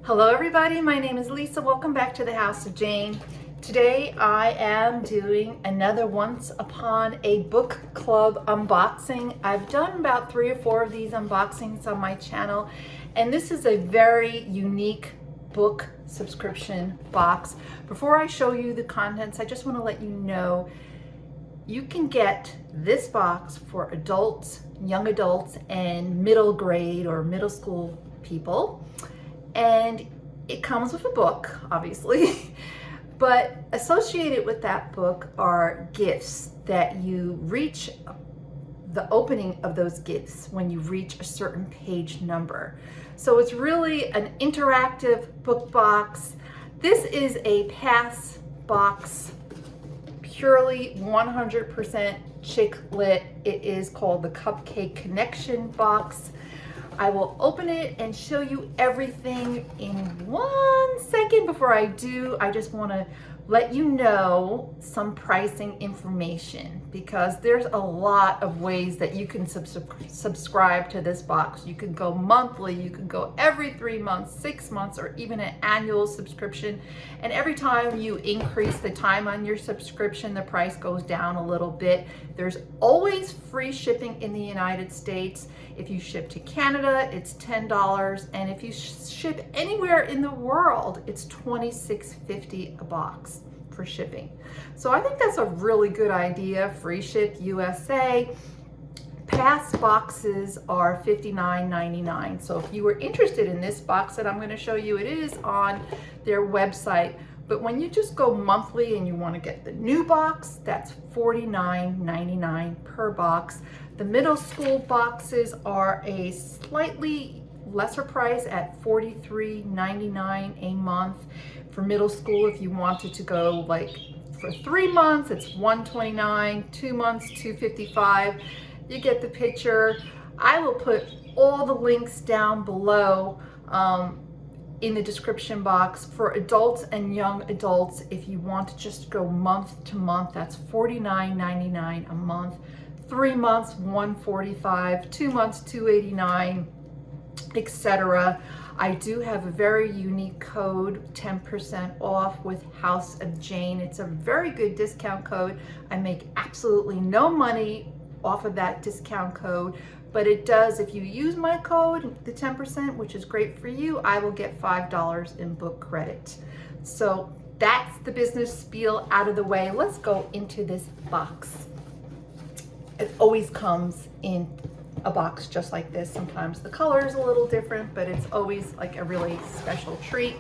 Hello everybody, my name is Lisa. Welcome back to the House of Jane. Today I am doing another Once Upon a Book Club unboxing. I've done about 3 or 4 of these unboxings on my channel, and this is a very unique book subscription box. Before I show you the contents, I just want to let you know you can get this box for adults, young adults, and middle grade or middle school people. And it comes with a book, obviously, but associated with that book are gifts that you reach the opening of those gifts when you reach a certain page number. So it's really an interactive book box. This is a pass box, purely 100% chick lit. It is called the Cupcake Connection box. I will open it and show you everything in 1 second. Before I do, I just want to let you know some pricing information, because there's a lot of ways that you can subscribe to this box. You can go monthly, you can go every 3 months, 6 months, or even an annual subscription. And every time you increase the time on your subscription, the price goes down a little bit. There's always free shipping in the United States. If you ship to Canada, it's $10, and if you ship anywhere in the world, it's $26.50 a box for shipping. So I think that's a really good idea. Free ship USA. Pass boxes are $59.99. So if you were interested in this box that I'm going to show you, it is on their website. But when you just go monthly and you want to get the new box, that's $49.99 per box. The middle school boxes are a slightly lesser price at $43.99 a month. For middle school, if you wanted to go like for 3 months, it's $129, 2 months, $255. You get the picture. I will put all the links down below in the description box. For adults and young adults, if you want to just go month to month, that's $49.99 a month. 3 months, $145, 2 months, $289, etc. I do have a very unique code, 10% off with House of Jane. It's a very good discount code. I make absolutely no money off of that discount code, but it does, if you use my code, the 10%, which is great for you, I will get $5 in book credit. So that's the business spiel out of the way. Let's go into this box. It always comes in a box just like this. Sometimes the color is a little different, but it's always like a really special treat.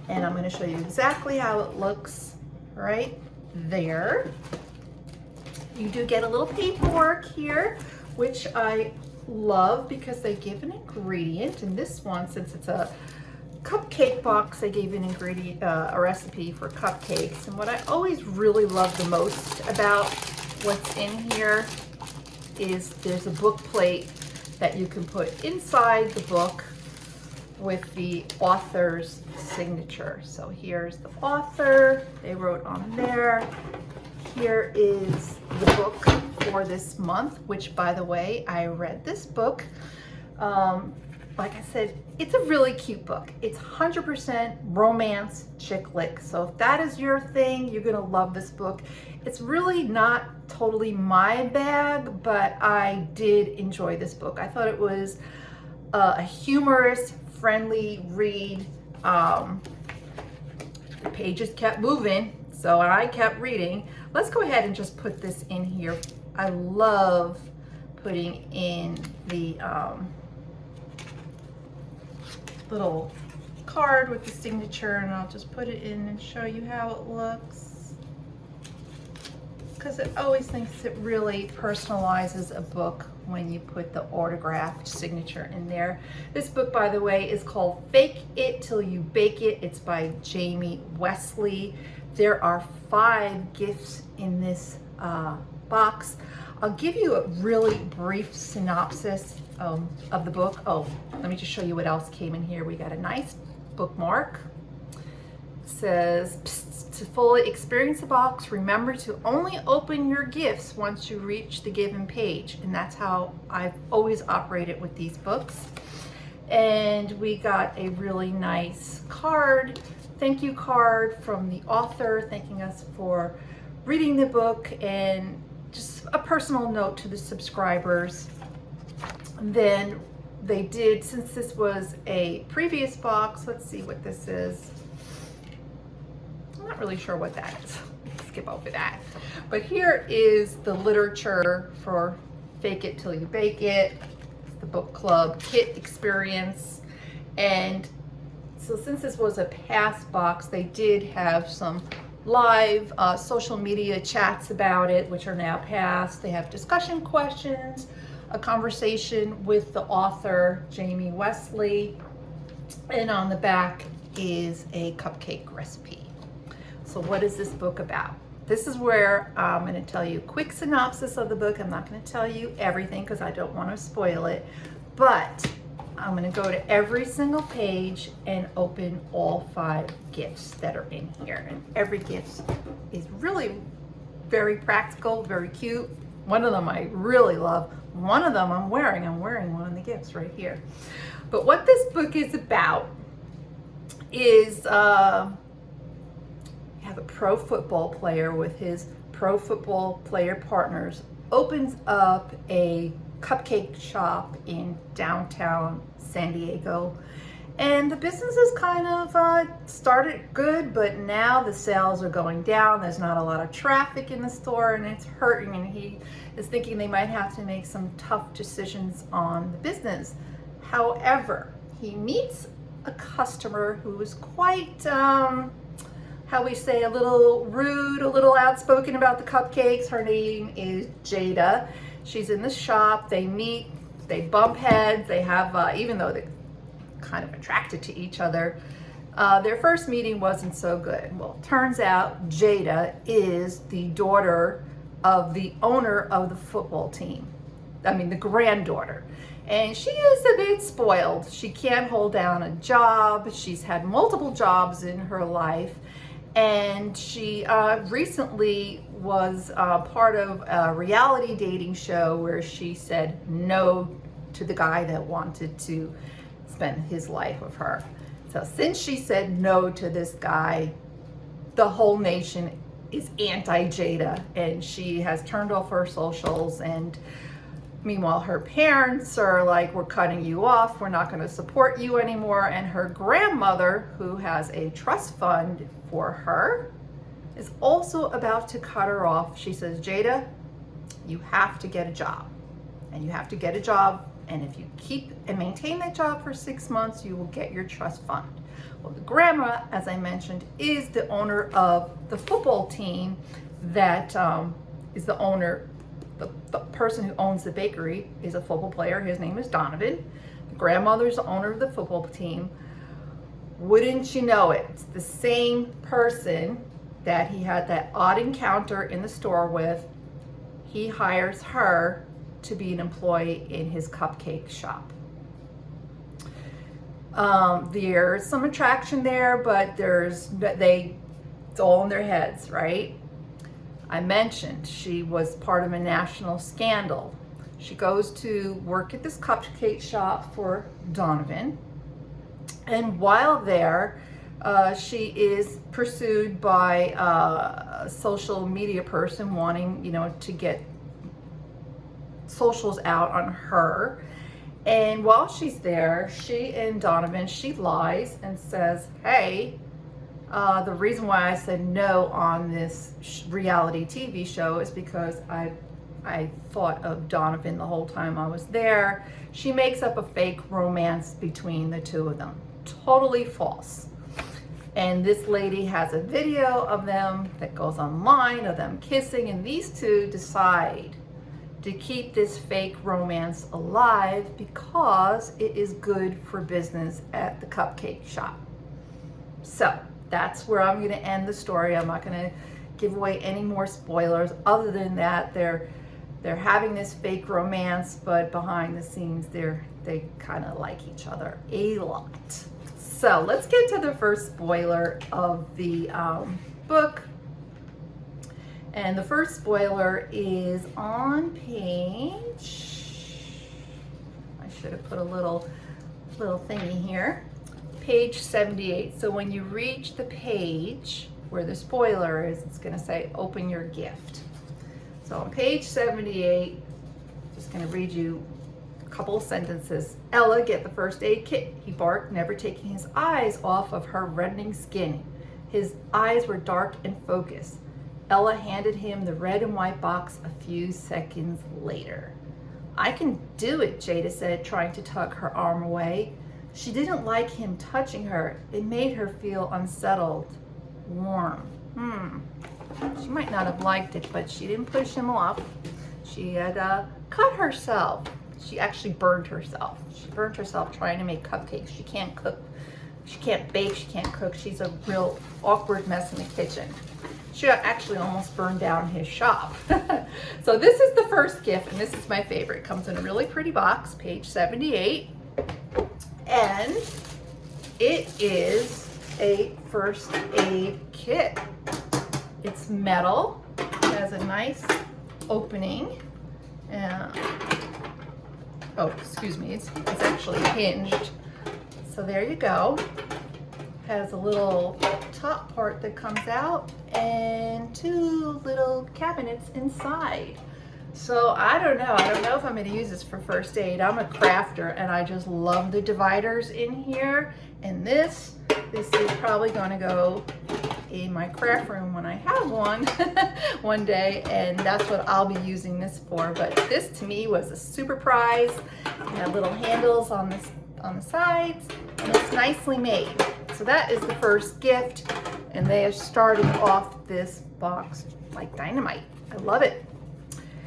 And I'm going to show you exactly how it looks right there. You do get a little paperwork here, which I love because they give an ingredient. And this one, since it's a cupcake box, they gave an ingredient, a recipe for cupcakes. And what I always really love the most about what's in here is there's a book plate that you can put inside the book with the author's signature. So here's the author, they wrote on there. Here is the book for this month, which, by the way, I read this book. Like I said, it's a really cute book. It's 100% romance chick lit. So if that is your thing, you're gonna love this book. It's really not totally my bag, but I did enjoy this book. I thought it was a humorous, friendly read. The pages kept moving, so I kept reading. Let's go ahead and just put this in here. I love putting in the little card with the signature, and I'll just put it in and show you how it looks, because it always thinks it really personalizes a book when you put the autographed signature in there. This book, by the way, is called Fake It Till You Bake It. It's by Jamie Wesley. There are 5 gifts in this box. I'll give you a really brief synopsis of the book. Oh, let me just show you what else came in here. We got a nice bookmark. It says, to fully experience the box, remember to only open your gifts once you reach the given page. And that's how I've always operated with these books. And we got a really nice card, thank you card from the author thanking us for reading the book, and just a personal note to the subscribers. And then they did, since this was a previous box, let's see what this is. I'm not really sure what that is. Skip over that. But here is the literature for Fake It Till You Bake It, the book club kit experience. And so since this was a past box, they did have some live social media chats about it, which are now past. They have discussion questions, a conversation with the author, Jamie Wesley, and on the back is a cupcake recipe. So what is this book about? This is where I'm going to tell you a quick synopsis of the book. I'm not going to tell you everything because I don't want to spoil it, but I'm going to go to every single page and open all 5 gifts that are in here. And every gift is really very practical, very cute. One of them I really love. One of them I'm wearing one of the gifts right here. But what this book is about is have a pro football player with his pro football player partners opens up a cupcake shop in downtown San Diego, and the business is kind of started good, but now the sales are going down. There's not a lot of traffic in the store and it's hurting, and he is thinking they might have to make some tough decisions on the business. However, he meets a customer who is quite how we say, a little rude, a little outspoken about the cupcakes. Her name is Jada. She's in the shop. They meet, they bump heads. They have, even though they're kind of attracted to each other, their first meeting wasn't so good. Well, turns out Jada is the daughter of the owner of the football team. I mean, the granddaughter. And she is a bit spoiled. She can't hold down a job. She's had multiple jobs in her life. And she recently was part of a reality dating show where she said no to the guy that wanted to spend his life with her. So since she said no to this guy, the whole nation is anti-Jada, and she has turned off her socials. And meanwhile, her parents are like, we're cutting you off. We're not going to support you anymore. And her grandmother, who has a trust fund for her, is also about to cut her off. She says, Jada, you have to get a job, and you have to get a job. And if you keep and maintain that job for 6 months, you will get your trust fund. Well, the grandma, as I mentioned, is the owner of the football team that is the owner. The person who owns the bakery is a football player. His name is Donovan. The grandmother's the owner of the football team. Wouldn't you know it, it's the same person that he had that odd encounter in the store with. He hires her to be an employee in his cupcake shop. There's some attraction there, but it's all in their heads, right? I mentioned she was part of a national scandal. She goes to work at this cupcake shop for Donovan, and while there, she is pursued by a social media person wanting, to get socials out on her. And while she's there, she and Donovan, she lies and says, hey, the reason why I said no on this reality TV show is because I thought of Donovan the whole time I was there. She makes up a fake romance between the two of them. Totally false. And this lady has a video of them that goes online of them kissing, and these two decide to keep this fake romance alive because it is good for business at the cupcake shop. So that's where I'm going to end the story. I'm not going to give away any more spoilers other than that they're having this fake romance, but behind the scenes they kind of like each other a lot. So let's get to the first spoiler of the book. And the first spoiler is on page, I should have put a little little thingy here. Page 78. So when you reach the page where the spoiler is, it's going to say open your gift. So on page 78, just going to read you a couple of sentences. Ella, get the first aid kit. He barked, never taking his eyes off of her reddening skin. His eyes were dark and focused. Ella handed him the red and white box a few seconds later. I can do it, Jada said, trying to tug her arm away. She didn't like him touching her. It made her feel unsettled, warm. She might not have liked it, but she didn't push him off. She had cut herself. She actually burned herself. She burned herself trying to make cupcakes. She can't cook. She can't bake. She can't cook. She's a real awkward mess in the kitchen. She actually almost burned down his shop. So this is the first gift, and this is my favorite. It comes in a really pretty box, page 78. And it is a first aid kit. It's metal. It has a nice opening. Oh, excuse me. It's actually hinged. So there you go. Has a little top part that comes out and two little cabinets inside. So I don't know if I'm going to use this for first aid. I'm a crafter and I just love the dividers in here. And this is probably going to go in my craft room when I have one one day, and that's what I'll be using this for. But this to me was a super prize. It had little handles on the sides, and it's nicely made. So that is the first gift, and they are starting off this box like dynamite. I love it.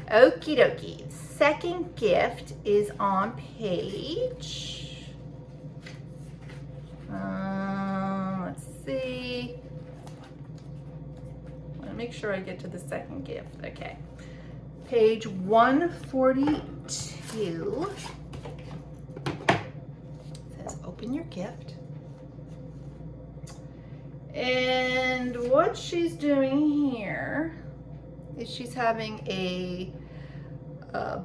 Okie dokie. Second gift is on page, let's see. I want to make sure I get to the second gift. Okay. Page 142 says open your gift. And what she's doing here is she's having a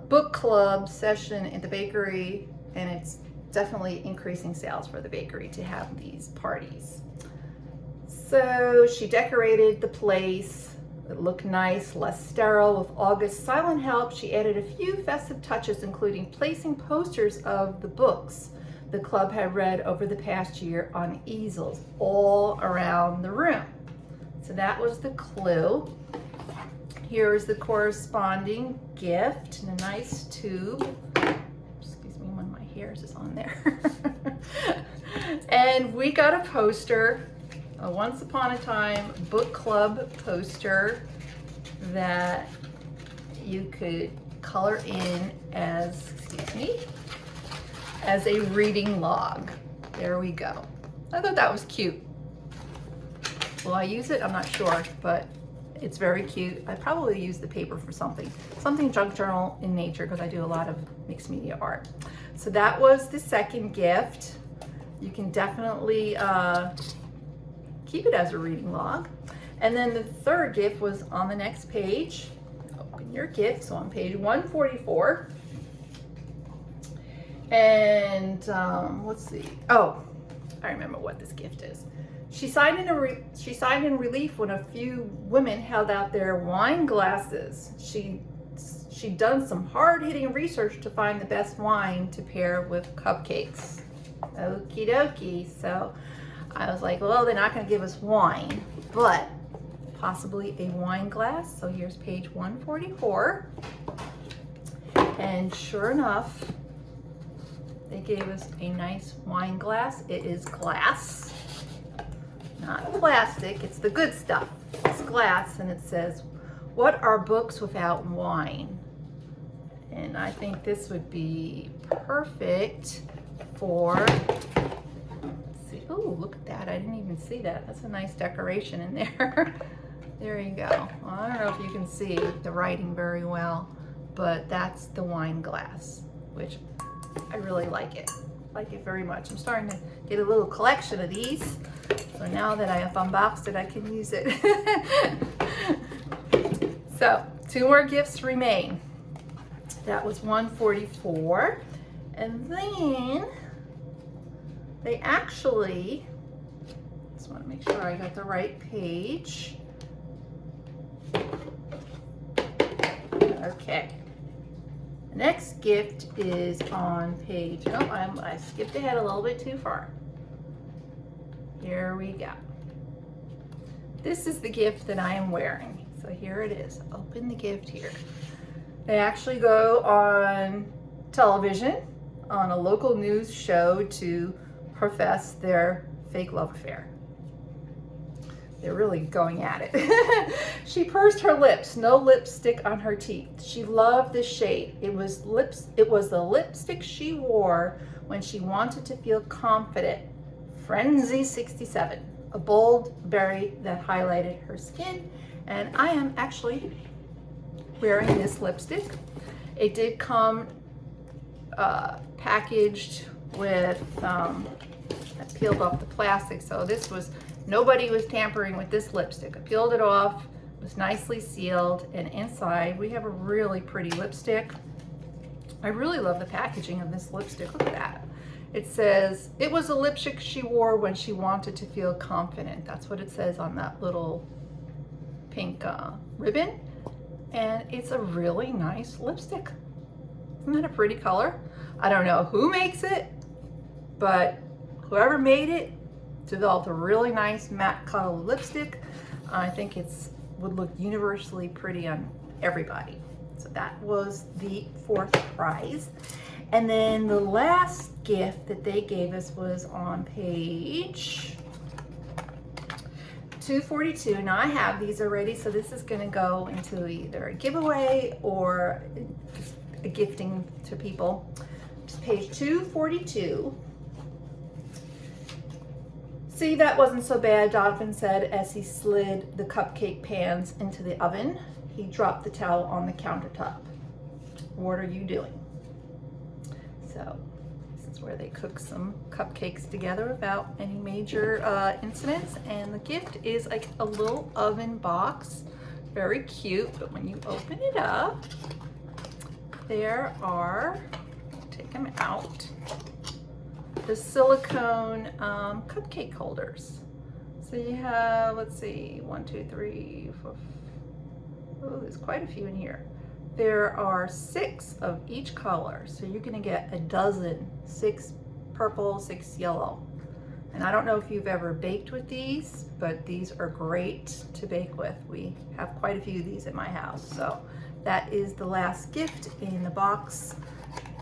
book club session at the bakery, and it's definitely increasing sales for the bakery to have these parties. So she decorated the place. It looked nice, less sterile. With August's silent help, she added a few festive touches, including placing posters of the books the club had read over the past year on easels all around the room. So that was the clue. Here is the corresponding gift in a nice tube. Excuse me, one of my hairs is on there. And we got a poster, a Once Upon a Time book club poster that you could color in as, as a reading log. There we go. I thought that was cute. Will I use it? I'm not sure, but it's very cute. I probably use the paper for something junk journal in nature, because I do a lot of mixed media art. So that was the second gift. You can definitely keep it as a reading log. And then the third gift was on the next page. Open your gift. So on page 144. And let's see. Oh, I remember what this gift is. She sighed in relief when a few women held out their wine glasses. She'd done some hard-hitting research to find the best wine to pair with cupcakes. Okie dokie. So I was like, well, they're not going to give us wine, but possibly a wine glass. So here's page 144. And sure enough, they gave us a nice wine glass. It is glass, not plastic. It's the good stuff. It's glass, and it says, "What are books without wine?" And I think this would be perfect for, let's see. Oh, look at that. I didn't even see that. That's a nice decoration in there. There you go. Well, I don't know if you can see the writing very well, but that's the wine glass, which I really like it. Like it very much. I'm starting to get a little collection of these. So now that I have unboxed it, I can use it. So 2 more gifts remain. That was 144. And then They actually, just want to make sure I got the right page. Okay. The next gift is on page, oh, I skipped ahead a little bit too far. Here we go. This is the gift that I am wearing. So here it is. Open the gift here. They actually go on television on a local news show to profess their fake love affair. They're really going at it. She pursed her lips, no lipstick on her teeth. She loved this shade. It was the lipstick she wore when she wanted to feel confident. Frenzy 67, a bold berry that highlighted her skin. And I am actually wearing this lipstick. It did come packaged with, I peeled off the plastic, so this was, nobody was tampering with this lipstick. I peeled it off, it was nicely sealed, and inside we have a really pretty lipstick. I really love the packaging of this lipstick. Look at that. It says, it was a lipstick she wore when she wanted to feel confident. That's what it says on that little pink ribbon. And it's a really nice lipstick. Isn't that a pretty color? I don't know who makes it, but whoever made it developed a really nice matte color lipstick. I think it's would look universally pretty on everybody. So that was the 4th prize. And then the last gift that they gave us was on page 242. Now I have these already, so this is going to go into either a giveaway or just a gifting to people. It's page 242. See, that wasn't so bad, Donovan said as he slid the cupcake pans into the oven. He dropped the towel on the countertop. What are you doing? So this is where they cook some cupcakes together without any major incidents. And the gift is like a little oven box. Very cute, but when you open it up, there are, take them out, the silicone cupcake holders. So you have, let's see, 1, 2, 3, 4, oh, there's quite a few in here. There are 6 of each color, so you're gonna get a dozen, 6 purple, 6 yellow. And I don't know if you've ever baked with these, but these are great to bake with. We have quite a few of these at my house. So that is the last gift in the box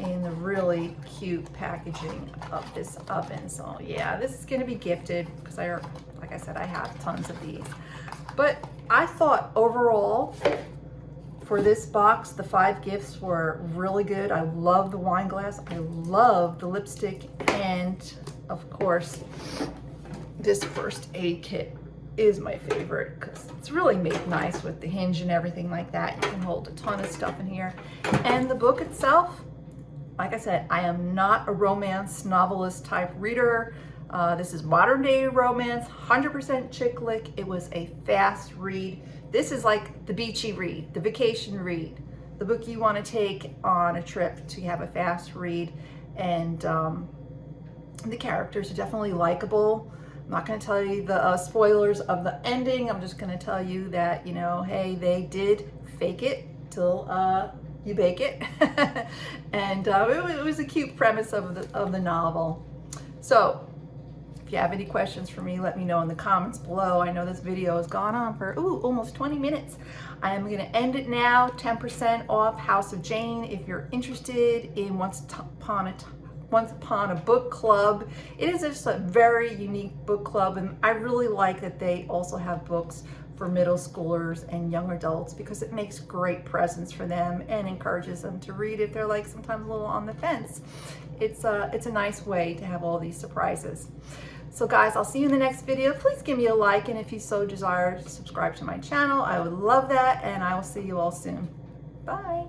in the really cute packaging of this oven. So yeah, this is gonna be gifted because like I said, I have tons of these. But I thought overall, for this box, the 5 gifts were really good. I love the wine glass. I love the lipstick. And of course, this first aid kit is my favorite because it's really made nice with the hinge and everything like that. You can hold a ton of stuff in here. And the book itself, like I said, I am not a romance novelist type reader. This is modern day romance, 100% chick lit. It was a fast read. This is like the beachy read, the vacation read, the book you want to take on a trip to have a fast read. And the characters are definitely likable. I'm not going to tell you the spoilers of the ending. I'm just going to tell you that, you know, hey, they did fake it till you bake it. And it was a cute premise of the novel. So if you have any questions for me, let me know in the comments below. I know this video has gone on for almost 20 minutes. I am going to end it now. 10% off House of Jane. If you're interested in Once Upon a Book Club, it is just a very unique book club, and I really like that they also have books for middle schoolers and young adults because it makes great presents for them and encourages them to read if they're like sometimes a little on the fence. It's a nice way to have all these surprises. So guys, I'll see you in the next video. Please give me a like, and if you so desire, subscribe to my channel. I would love that, and I will see you all soon. Bye.